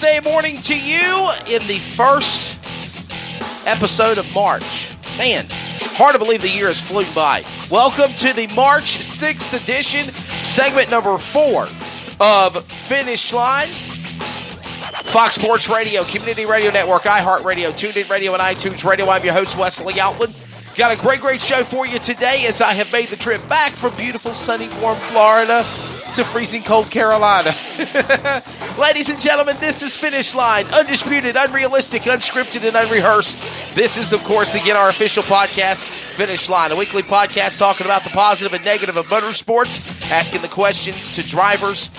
Wednesday morning to you in the first episode of March. Man, hard to believe the year has flown by. Welcome to the March 6th edition, segment number 4 of Finish Line. Fox Sports Radio, Community Radio Network, iHeartRadio, TuneIn Radio, and iTunes Radio. I'm your host, Wesley Outland. Got a great show for you today as I have made the trip back from beautiful, sunny, warm Florida to freezing cold Carolina. Ladies and gentlemen, this is Finish Line. Undisputed, unrealistic, unscripted, and unrehearsed. This is, of course, again, our official podcast, Finish Line, a weekly podcast talking about the positive and negative of motorsports, asking the questions to drivers,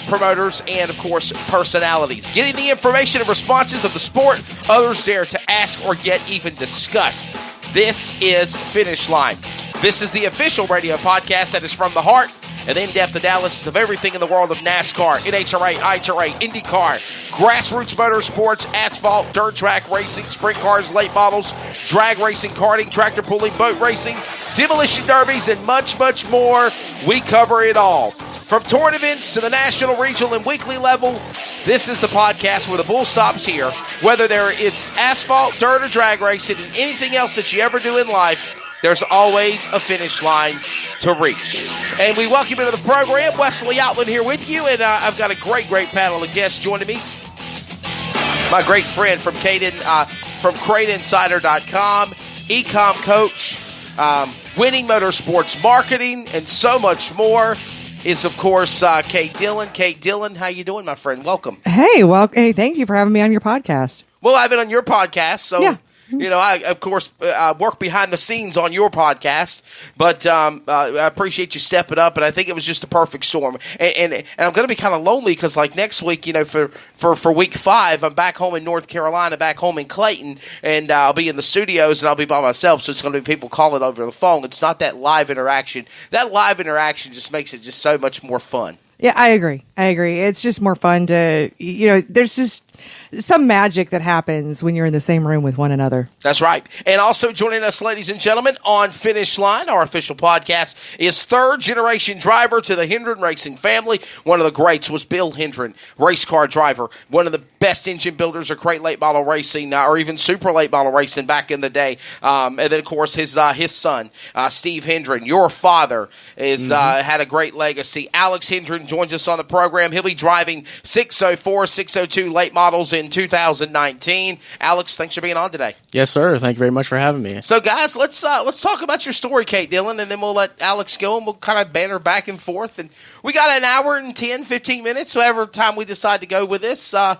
promoters, and, of course, personalities. Getting the information and responses of the sport others dare to ask or yet even discussed. This is Finish Line. This is the official radio podcast that is from the heart and in-depth analysis of everything in the world of NASCAR, NHRA, IHRA, IndyCar, grassroots motorsports, asphalt, dirt track racing, sprint cars, late models, drag racing, karting, tractor pulling, boat racing, demolition derbies, and much, much more. We cover it all. From touring events to the national, regional, and weekly level, this is the podcast where the bull stops here. Whether it's asphalt, dirt, or drag racing, and anything else that you ever do in life, there's always a finish line to reach. And we welcome you to the program. Wesley Outland here with you, and I've got a great panel of guests joining me. My great friend from CrateInsider.com, e-com coach, winning motorsports marketing, and so much more is, of course, Kate Dillon. Kate Dillon, how you doing, my friend? Welcome. Hey, thank you for having me on your podcast. Well, I've been on your podcast, so... Yeah. You know, I, of course, work behind the scenes on your podcast, but I appreciate you stepping up, and I think it was just a perfect storm. And I'm going to be kind of lonely because, like, next week, you know, for week 5, I'm back home in North Carolina, back home in Clayton, and I'll be in the studios, and I'll be by myself, so it's going to be people calling over the phone. It's not that live interaction. That live interaction just makes it just so much more fun. Yeah, I agree. It's just more fun to, you know, there's just some magic that happens when you're in the same room with one another. That's right. And also joining us, ladies and gentlemen, on Finish Line, our official podcast, is third-generation driver to the Hendren Racing family. One of the greats was Bill Hendren, race car driver, one of the best engine builders of crate late model racing, or even super late model racing back in the day. And then, of course, his son, Steve Hendren, your father, had a great legacy. Alex Hendren joins us on the program. He'll be driving 604, 602 late models in 2019. Alex, thanks for being on today. Yes, sir. Thank you very much for having me. So, guys, let's talk about your story, Kate Dillon, and then we'll let Alex go, and we'll kind of banter back and forth. And we got an hour and 10, 15 minutes, whatever time we decide to go with this. I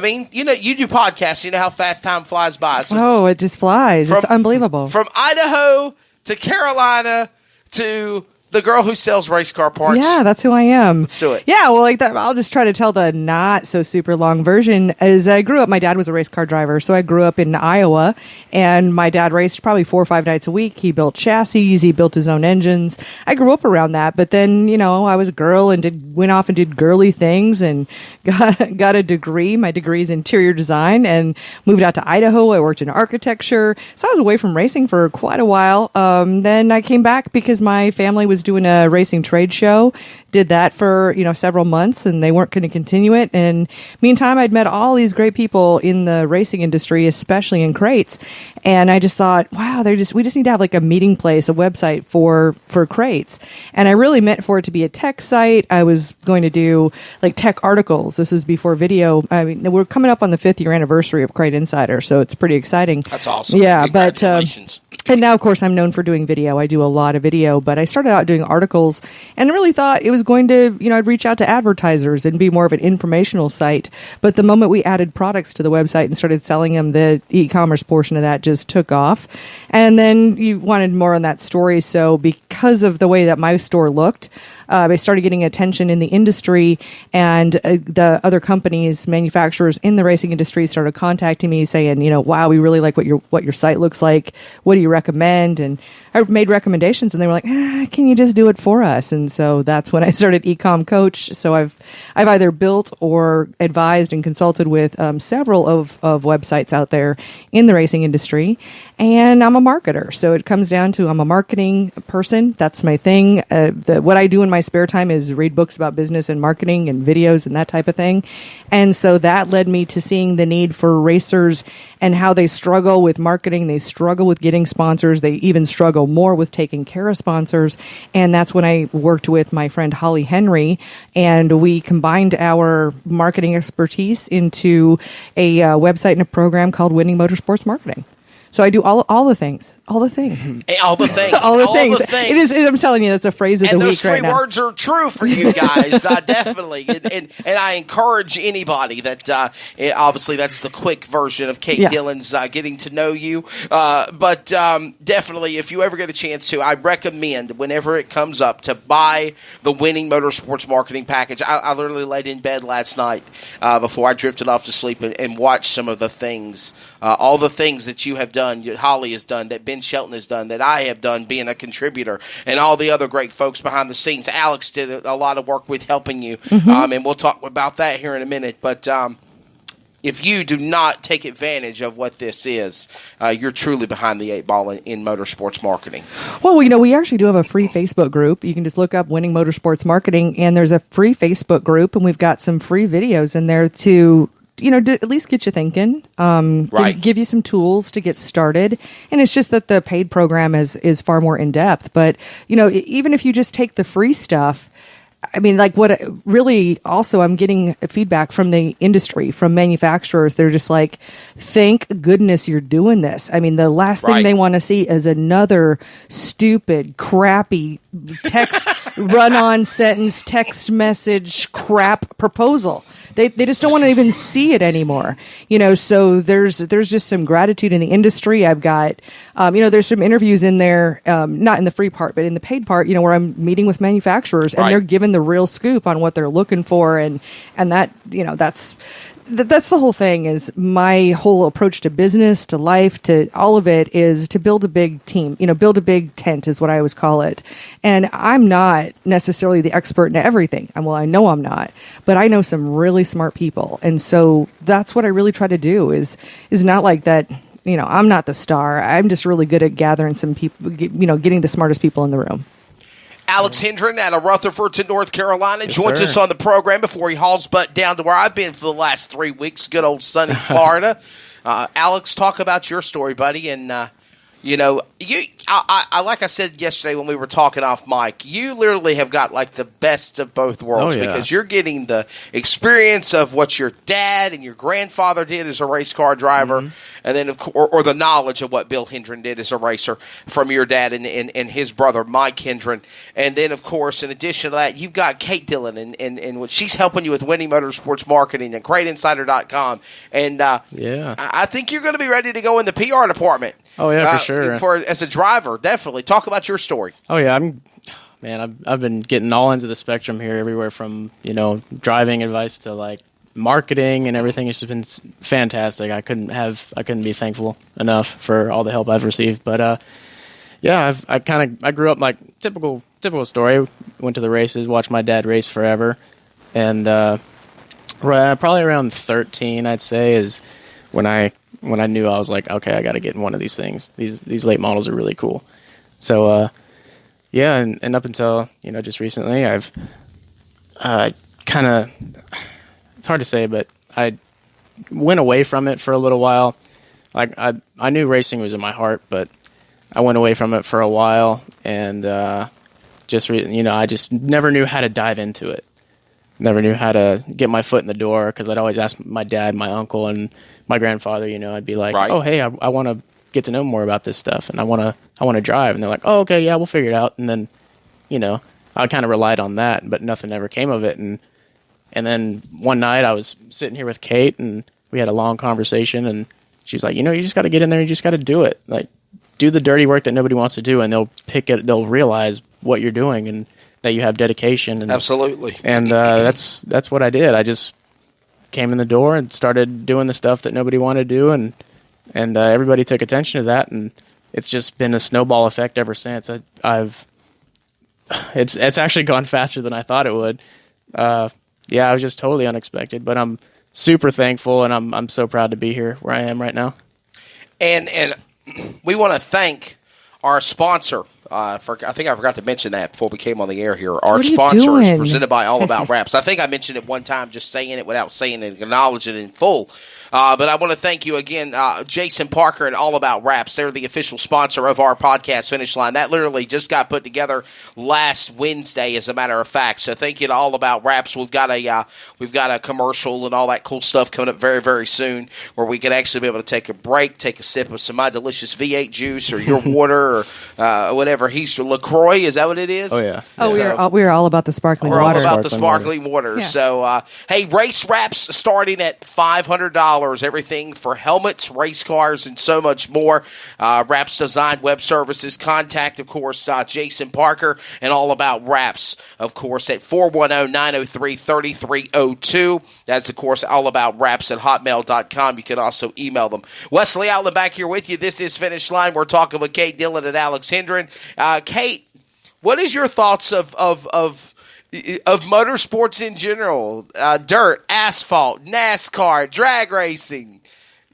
mean, you know, you do podcasts. You know how fast time flies by. So it just flies. It's unbelievable. From Idaho to Carolina to the girl who sells race car parts. Yeah, that's who I am. Let's do it. Yeah, well, like that, I'll just try to tell the not so super long version. As I grew up, my dad was a race car driver, so I grew up in Iowa, and my dad raced probably 4 or 5 nights a week. He built chassis, he built his own engines. I grew up around that, but then, you know, I was a girl and went off and did girly things and got a degree. My degree is interior design, and moved out to Idaho. I worked in architecture, so I was away from racing for quite a while. Then I came back because my family was doing a racing trade show, did that for, you know, several months, and they weren't going to continue it. And meantime, I'd met all these great people in the racing industry, especially in crates. And I just thought, wow, we just need to have like a meeting place, a website for crates. And I really meant for it to be a tech site. I was going to do like tech articles. This is before video. I mean, we're coming up on the 5th year anniversary of Crate Insider, so it's pretty exciting. That's awesome. Yeah, congratulations. And now, of course, I'm known for doing video. I do a lot of video, but I started out doing articles and really thought it was going to, you know, I'd reach out to advertisers and be more of an informational site. But the moment we added products to the website and started selling them, the e-commerce portion of that just took off. And then you wanted more on that story. So because of the way that my store looked, I started getting attention in the industry, and the other companies, manufacturers in the racing industry started contacting me saying, you know, wow, we really like what your site looks like. What do you recommend? And I made recommendations, and they were like, can you just do it for us? And so that's when I started Ecom Coach. So I've either built or advised and consulted with several of websites out there in the racing industry. And I'm a marketer. So it comes down to I'm a marketing person. That's my thing. What I do in my spare time is read books about business and marketing and videos and that type of thing. And so that led me to seeing the need for racers and how they struggle with marketing. They struggle with getting sponsors. They even struggle more with taking care of sponsors. And that's when I worked with my friend Holly Henry, and we combined our marketing expertise into a website and a program called Winning Motorsports Marketing. So I do all the things. All the things. All the things. all the things. It is. I'm telling you, that's a phrase of the week right now. And those 3 words are true for you guys, definitely. And I encourage anybody that, obviously that's the quick version of Kate Dillon's getting to know you. But definitely, if you ever get a chance to, I recommend whenever it comes up to buy the Winning Motorsports Marketing Package. I literally laid in bed last night before I drifted off to sleep and watched some of the things, all the things that you have done, Holly has done, that Ben Shelton has done, that I have done being a contributor, and all the other great folks behind the scenes. Alex did a lot of work with helping you, and we'll talk about that here in a minute. But if you do not take advantage of what this is, you're truly behind the 8 ball in motorsports marketing. Well, we actually do have a free Facebook group. You can just look up Winning Motorsports Marketing, and there's a free Facebook group, and we've got some free videos in there to at least get you thinking, give you some tools to get started. And it's just that the paid program is far more in depth. But, even if you just take the free stuff, I mean, like what really also I'm getting feedback from the industry, from manufacturers. They're just like, thank goodness you're doing this. I mean, the last thing they want to see is another stupid, crappy text run-on sentence, text message, crap proposal. They just don't want to even see it anymore. So there's just some gratitude in the industry. I've got, there's some interviews in there, not in the free part, but in the paid part, where I'm meeting with manufacturers and they're giving the real scoop on what they're looking for. And that, that's the whole thing. Is my whole approach to business, to life, to all of it is to build a big team, build a big tent is what I always call it. And I'm not necessarily the expert in everything. I know I'm not, but I know some really smart people. And so that's what I really try to do is not like that. I'm not the star. I'm just really good at gathering some people, getting the smartest people in the room. Alex Hendren out of Rutherford, North Carolina, joins us on the program before he hauls butt down to where I've been for the last 3 weeks, good old sunny Florida. Alex, talk about your story, buddy. And, like I said yesterday when we were talking off mic, you literally have got like the best of both worlds because you're getting the experience of what your dad and your grandfather did as a race car driver, and then or the knowledge of what Bill Hendren did as a racer from your dad and his brother Mike Hendren, and then of course in addition to that you've got Kate Dillon and what she's helping you with Winning Motorsports Marketing and GreatInsider.com, and I think you're going to be ready to go in the PR department. Oh yeah, for sure. As a driver, definitely. Talk about your story. Oh yeah, I've been getting all ends of the spectrum here, everywhere from driving advice to like marketing and everything. It's just been fantastic. I couldn't be thankful enough for all the help I've received. But I grew up like typical story. Went to the races, watched my dad race forever, and probably around 13, I'd say, is when I knew I was like, okay, I got to get in one of these things. These late models are really cool. So, and up until, just recently, I've kind of, it's hard to say, but I went away from it for a little while. Like, I knew racing was in my heart, but I went away from it for a while, and I just never knew how to dive into it. Never knew how to get my foot in the door, because I'd always ask my dad, my uncle, and my grandfather, I'd be like, oh, hey, I want to get to know more about this stuff, and I want to drive. And they're like, oh, okay, yeah, we'll figure it out. And then, I kind of relied on that, but nothing ever came of it. And then one night I was sitting here with Kate, and we had a long conversation, and she's like, you just got to get in there, you just got to do it. Like, do the dirty work that nobody wants to do, and they'll realize what you're doing and that you have dedication. And, absolutely. And that's what I did. I just came in the door and started doing the stuff that nobody wanted to do, and everybody took attention to that, and it's just been a snowball effect ever since. It's actually gone faster than I thought it would. It was just totally unexpected, but I'm super thankful, and I'm so proud to be here where I am right now. And we want to thank our sponsor. I think I forgot to mention that before we came on the air here. Our What are you sponsor is doing? presented by All About Wraps. I think I mentioned it one time, just saying it without saying it, acknowledge it in full. But I want to thank you again, Jason Parker and All About Wraps. They're the official sponsor of our podcast Finish Line. That literally just got put together last Wednesday, as a matter of fact. So thank you to All About Wraps. We've got a commercial and all that cool stuff coming up very, very soon, where we can actually be able to take a break, take a sip of some of my delicious V8 juice or your water or whatever. He's LaCroix. Is that what it is? Oh, yeah. Oh, we're all about the sparkling We're water. all about the sparkling water. Yeah. So, hey, race wraps starting at $500. Everything for helmets, race cars, and so much more. Wraps Design Web Services. Contact, of course, Jason Parker and All About Wraps, of course, at 410-903-3302. That's, of course, All About Wraps at hotmail.com. You can also email them. Wesley Outland back here with you. This is Finish Line. We're talking with Kate Dillon and Alex He. Kate, what is your thoughts of motorsports in general? Dirt, asphalt, NASCAR, drag racing.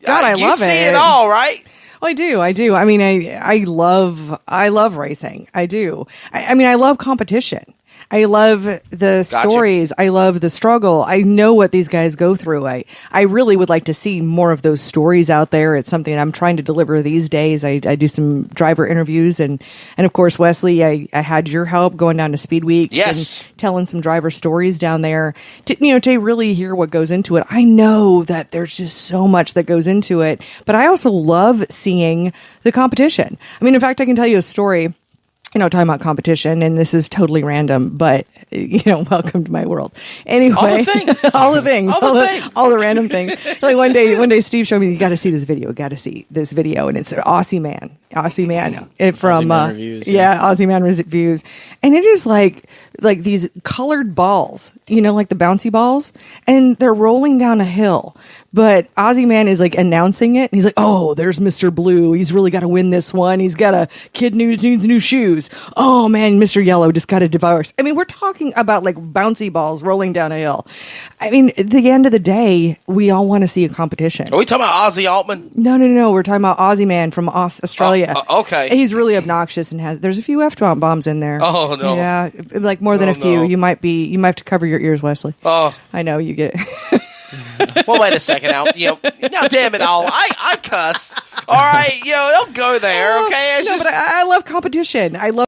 God, I you love see it. it all, right? Well, I do. I mean, I love racing. I do. I mean, I love competition. I love the stories. I love the struggle. I know what these guys go through. I really would like to see more of those stories out there. It's something I'm trying to deliver these days. I do some driver interviews and of course, Wesley, I had your help going down to Speed Weeks Yes. and telling some driver stories down there to really hear what goes into it. I know that there's just so much that goes into it, but I also love seeing the competition. I mean, in fact, I can tell you a story. Talking about competition, and this is totally random, but, welcome to my world. Anyway. All the things. all the things. All the things. All the random things. Like one day Steve showed me, you got to see this video, and it's an Aussie man from, Aussie Man Reviews, yeah. Aussie Man Reviews. And it is like these colored balls, like the bouncy balls, and they're rolling down a hill. But Aussie Man is announcing it, and he's like, "Oh, there's Mr. Blue. He's really got to win this one. He's got a kid needs new shoes. Oh man, Mr. Yellow just got a divorce." I mean, we're talking about bouncy balls rolling down a hill. I mean, at the end of the day, we all want to see a competition. Are we talking about Ozzy Altman? No. We're talking about Aussie Man from Australia. Okay. He's really obnoxious and there's a few F-bombs in there. Oh, no. Yeah, more than a few. no. You might have to cover your ears, Wesley. Oh. I know you get it. Well, wait a second. Now, damn it all. I cuss. All right, don't go there, okay? But I love competition. I love